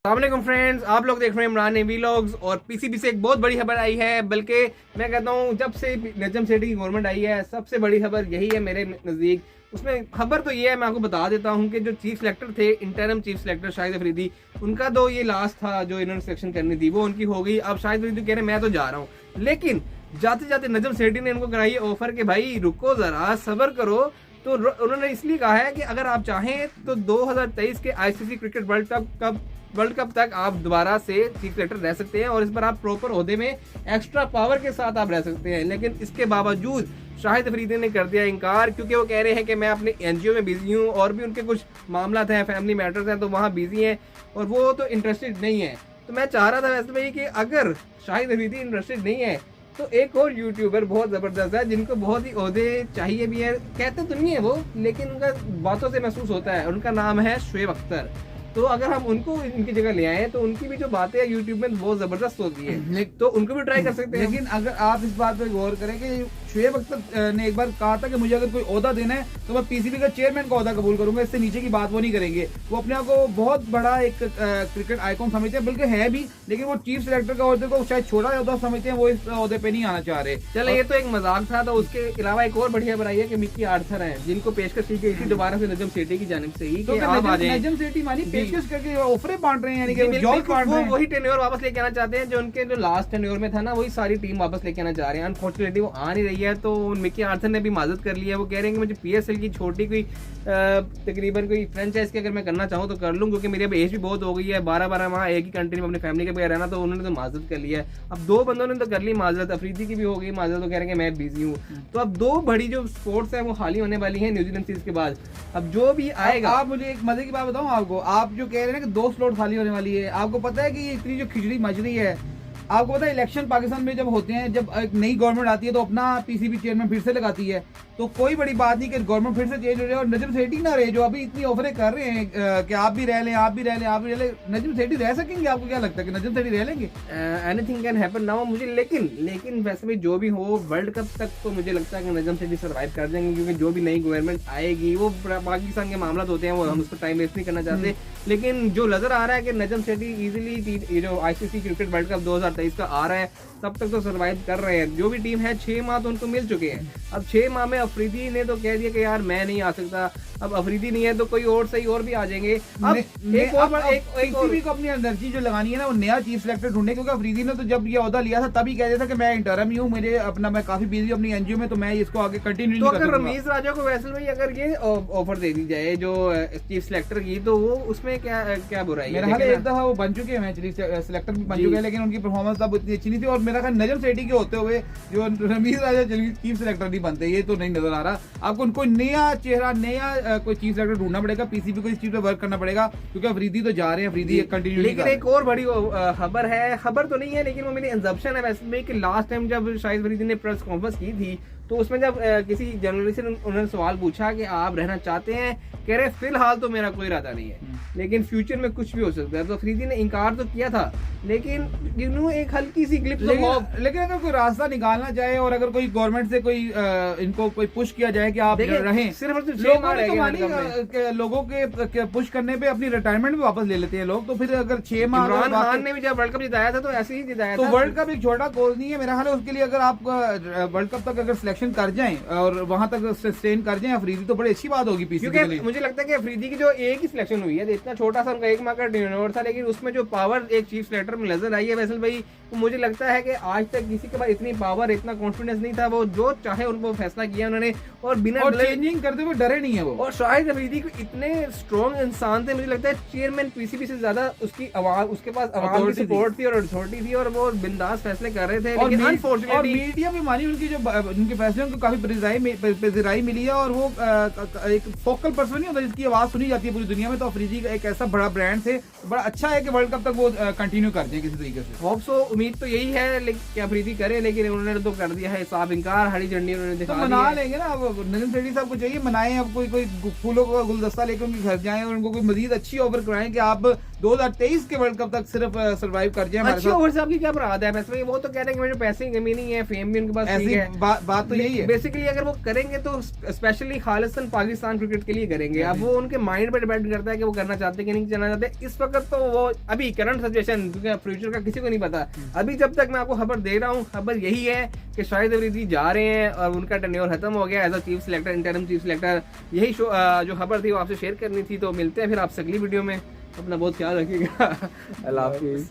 अस्सलाम फ्रेंड्स, आप लोग देख रहे हैं इमरान वीलॉग्स। और पीसीबी से एक बहुत बड़ी खबर आई है, बल्कि मैं कहता हूँ जब से नजम सेठी की गवर्नमेंट आई है सबसे बड़ी खबर यही है मेरे नज़दीक। उसमें खबर तो ये है, मैं आपको बता देता हूँ कि जो चीफ सेलेक्टर थे, interim chief selector Shahid Afridi, उनका तो ये लास्ट था जो इन्होंने सिलेक्शन करनी थी वो उनकी हो गई। अब शाहिद अफरीदी कह रहे हैं मैं तो जा रहा हूँ, लेकिन जाते जाते नजम सेठी ने इनको कराई ऑफर कि भाई रुको जरा, सब्र करो। तो उन्होंने इसलिए कहा है कि अगर आप चाहें तो 2023 के आईसीसी क्रिकेट वर्ल्ड कप तक आप दोबारा से चीफ सेलेक्टर रह सकते हैं और इस पर आप प्रॉपर ओहदे में एक्स्ट्रा पावर के साथ आप रह सकते हैं। लेकिन इसके बावजूद शाहिद अफरीदी ने कर दिया इनकार, क्योंकि वो कह रहे हैं कि मैं अपने एनजीओ में बिजी हूँ और भी उनके कुछ मामला हैं, फैमिली मैटर्स हैं, तो वहाँ बिजी हैं और वो तो इंटरेस्टेड नहीं है। तो मैं चाह रहा था वैसे भाई कि अगर शाहिद अफरीदी इंटरेस्टेड नहीं है तो एक और यूट्यूबर बहुत ज़बरदस्त है जिनको बहुत ही ओहदे चाहिए भी है, कहते तो नहीं है वो, लेकिन उनका बातों से महसूस होता है। उनका नाम है शुएब अख्तर। तो अगर हम उनको इनकी जगह ले आए तो उनकी भी जो बातें हैं यूट्यूब में बहुत जबरदस्त होती है, तो उनको भी ट्राई कर सकते हैं। लेकिन अगर आप इस बात पर गौर करें कि शुएब अख्तर ने एक बार कहा था कि मुझे अगर कोई ओहदा देना है तो मैं पीसीबी का चेयरमैन का ओहदा कबूल करूंगा, इससे नीचे की बात वो नहीं करेंगे। वो अपने आप को बहुत बड़ा एक क्रिकेट आइकॉन समझते हैं, बल्कि है भी, लेकिन वो चीफ सेलेक्टर का ओहदे को शायद छोटा ओहदा समझते हैं, वो इस ओहदे पे नहीं आना चाह रहे। चलो ये तो एक मजाक था। तो उसके अलावा एक और बढ़िया खबर आई है कि मिक्की आर्थर हैं जिनको पेशकश की गई थी दोबारा से नजम सेठी की जानिब से ही कि आप आ जाएं। नजम सेठी मानी पेशकश करके ऑफरें बांट रहे हैं, यानी कि जॉब बांट रहे हैं। वही टेन्योर वापस लेके आना चाहते हैं जो उनके जो लास्ट टेन्योर में था ना, वही सारी टीम वापस लेके आना चाह रहे हैं। अनफॉर्चुनेटली वो आ नहीं रही है, तो मिक्की आर्थर ने भी माजत कर लिया है। वो कह रहे हैं कि मुझे पीएसएल की छोटी कोई तकरीबन कोई फ्रेंचाइज की अगर मैं करना चाहूँ तो कर लूँ, क्योंकि मेरी अब एज भी बहुत हो गई है, 12 माह एक ही कंट्री में अपनी फैमिली के बगैर रहना। तो उन्होंने तो माजत कर लिया है। अब दो बंदों ने तो कर ली माजत, अफरीदी की भी हो गई माजत, तो कह रहे हैं मैं बिजी हूँ। तो अब दो बड़ी जो स्पोर्ट्स है वो खाली होने वाली है न्यूजीलैंड सीरीज के बाद। अब जो भी आएगा, आप मुझे एक मजे की बात बताऊं आपको, आप जो कह रहे हैं कि 2 स्लॉट खाली होने वाली है, आपको पता है कि इतनी जो खिचड़ी मच रही है, आपको पता है इलेक्शन पाकिस्तान में जब होते हैं, जब एक नई गवर्नमेंट आती है तो अपना पीसीबी चेयरमैन फिर से लगाती है, तो कोई बड़ी बात नहीं कि गवर्नमेंट फिर से चेंज हो जाए और नजम सेठी ना रहे, जो अभी इतनी ऑफरें कर रहे हैं कि आप भी रह लें, आप भी रह लें, आप भी रह लें। नजम सेठी रह सकेंगे? आपको क्या लगता है कि नजम सेठी रह लेंगे? एनीथिंग कैन हैपन नाउ मुझे, लेकिन वैसे भी जो भी हो वर्ल्ड कप तक तो मुझे लगता है कि नजम सेठी सर्वाइव कर जाएंगे, क्योंकि जो भी नई गवर्नमेंट आएगी वो पाकिस्तान के मामला होते हैं, वो हम उस पर टाइम वेस्ट नहीं करना चाहते। लेकिन जो नजर आ रहा है कि नजम सेठी इजीली जो आईसीसी क्रिकेट वर्ल्ड कप 2023 का आ रहा है तब तक तो सर्वाइव कर रहे हैं। जो भी टीम है 6 माह तो उनको मिल चुके हैं। अब 6 माह में अफरीदी ने तो कह दिया कि यार मैं नहीं आ सकता, अब अफरीदी नहीं है तो कोई और सही और भी आ जाएंगे। अब एक और को अपनी एनर्जी जो लगानी है ना, वो नया चीफ सेलेक्टर ढूंढने, क्योंकि अफरीदी ने तो जब ये ओहदा लिया था तभी कह दिया था कि मैं इंटरम ही हूँ, मुझे अपना मैं काफी बिजी हूँ अपनी एनजीओ में, तो मैं इसको आगे कंटिन्यू नहीं करूंगा। तो अगर रमीज राजा को वैसे भाई अगर ये ऑफर दे दी जाए जो चीफ सेलेक्टर की, तो वो उसमें क्या बुराई है? मेरा ख्याल एक दफा वो बन चुके हैं, चीफ सेलेक्टर भी बन चुके हैं, लेकिन उनकी परफॉर्मेंस तब इतनी अच्छी नहीं थी। और मेरा ख्याल नजम सेठी के होते हुए जो रमीज राजा चीफ सेलेक्टर नहीं बनते, ये तो नहीं नजर आ रहा। आपको उनको नया चेहरा, नया कोई चीफ सेलेक्टर ढूंढना पड़ेगा, पीसीबी को इस चीज पे वर्क करना पड़ेगा, क्योंकि अफरीदी तो जा रहे हैं, अफरीदी कंटिन्यू। लेकिन एक और बड़ी खबर है, खबर तो नहीं है लेकिन वो मेरी इंजप्शन है वैसे में, कि लास्ट टाइम जब शाहिद अफरीदी ने प्रेस कॉन्फ्रेंस की थी तो उसमें जब किसी जर्नलिस्ट ने उन्होंने सवाल पूछा कि आप रहना चाहते हैं, कह रहे फिलहाल तो मेरा कोई इरादा नहीं है, लेकिन फ्यूचर में कुछ भी हो सकता है। तो अफरीदी ने इनकार तो किया था, लेकिन एक हल्की सी ग्लिप्स लेकिन अगर कोई रास्ता निकालना चाहे और अगर कोई गवर्नमेंट से कोई इनको कोई पुश किया जाए कि आप रहें, सिर्फ लोगों के पुश करने पे अपनी रिटायरमेंट भी वापस ले लेते हैं लोग। तो फिर अगर 6 माह, इमरान खान ने भी जब वर्ल्ड कप जिताया था तो ऐसे ही जिताया था। तो वर्ल्ड कप एक छोटा कोर्स नहीं है मेरा ख्याल है। उसके लिए अगर आप वर्ल्ड कप तक अगर सिलेक्शन कर जाएं और वहां तक सस्टेन कर जाएं अफरीदी, तो बड़ी अच्छी बात होगी पीसीबी के लिए। मुझे लगता है कि अफरीदी की जो एक ही सिलेक्शन हुई है, इतना छोटा सा उनका 1 माह का टेन्योर था, लेकिन उसमें जो पावर एक चीफ सेलेक्टर में नजर आई है वैसल भाई, तो मुझे लगता है कि आज तक किसी के पास इतनी पावर, इतना कॉन्फिडेंस नहीं था। वो जो चाहे उनको फैसला किया उन्होंने और बिना चेंजिंग करते हुए डरे नहीं है वो। और शाहिद अफरीदी को इतने स्ट्रॉन्ग इंसान थे, मुझे लगता है चेयरमैन पीसीबी से ज्यादा उसकी आवाज, उसके पास आवाज की सपोर्ट थी और अथॉरिटी थी और वो बिंदास फैसले कर रहे थे। लेकिन अनफॉर्चुनेटली मीडिया भी मानी उनकी जो उनके फैसले को काफी पज़िराई मिली है और वो एक फोकल पर्सन नहीं होता जिसकी आवाज सुनी जाती है पूरी दुनिया में। तो अफरीदी का एक ऐसा बड़ा ब्रांड थे, बड़ा अच्छा है कि वर्ल्ड कप तक वो कंटिन्यू कर दें किसी तरीके से। होप सो, उम्मीद तो यही है कि अफरीदी करे, लेकिन उन्होंने तो कर दिया है साफ इनकार, हरी झंडी उन्होंने दिखा दी है। मना लेंगे ना, अब नजम सेठी साहब को चाहिए मनाएं, अब कोई फूलों का गुलदस्ता लेकर उनके घर जाएं और उनको कोई मजीद अच्छी ऑफर कराएं कि आप 2023 के वर्ल्ड कप तक सिर्फ सर्वाइव कर जाएं। अच्छी ओवर से आपकी क्या मुराद है? वैसे वो तो कह रहे हैं कि मुझे पैसे की कमी नहीं है, फेम भी उनके पास ऐसी बात तो यही है। बेसिकली अगर वो करेंगे तो स्पेशली खालिस्तान पाकिस्तान क्रिकेट के लिए करेंगे। अब वो उनके माइंड पे डिपेंड करता है कि वो करना चाहते हैं कि नहीं करना चाहते। इस वक्त तो वो अभी करंट सिचुएशन, क्योंकि फ्यूचर का किसी को नहीं पता। अभी जब तक मैं आपको खबर दे रहा हूँ, खबर यही है कि शाहिद अफरीदी जा रहे हैं और उनका टेन्योर खत्म हो गया as a chief selector, interim chief selector. यही जो खबर थी वो आपसे शेयर करनी थी। तो मिलते हैं फिर आपसे अगली वीडियो में। अपना बहुत ख्याल रखिएगा। अल्लाह हाफिज़।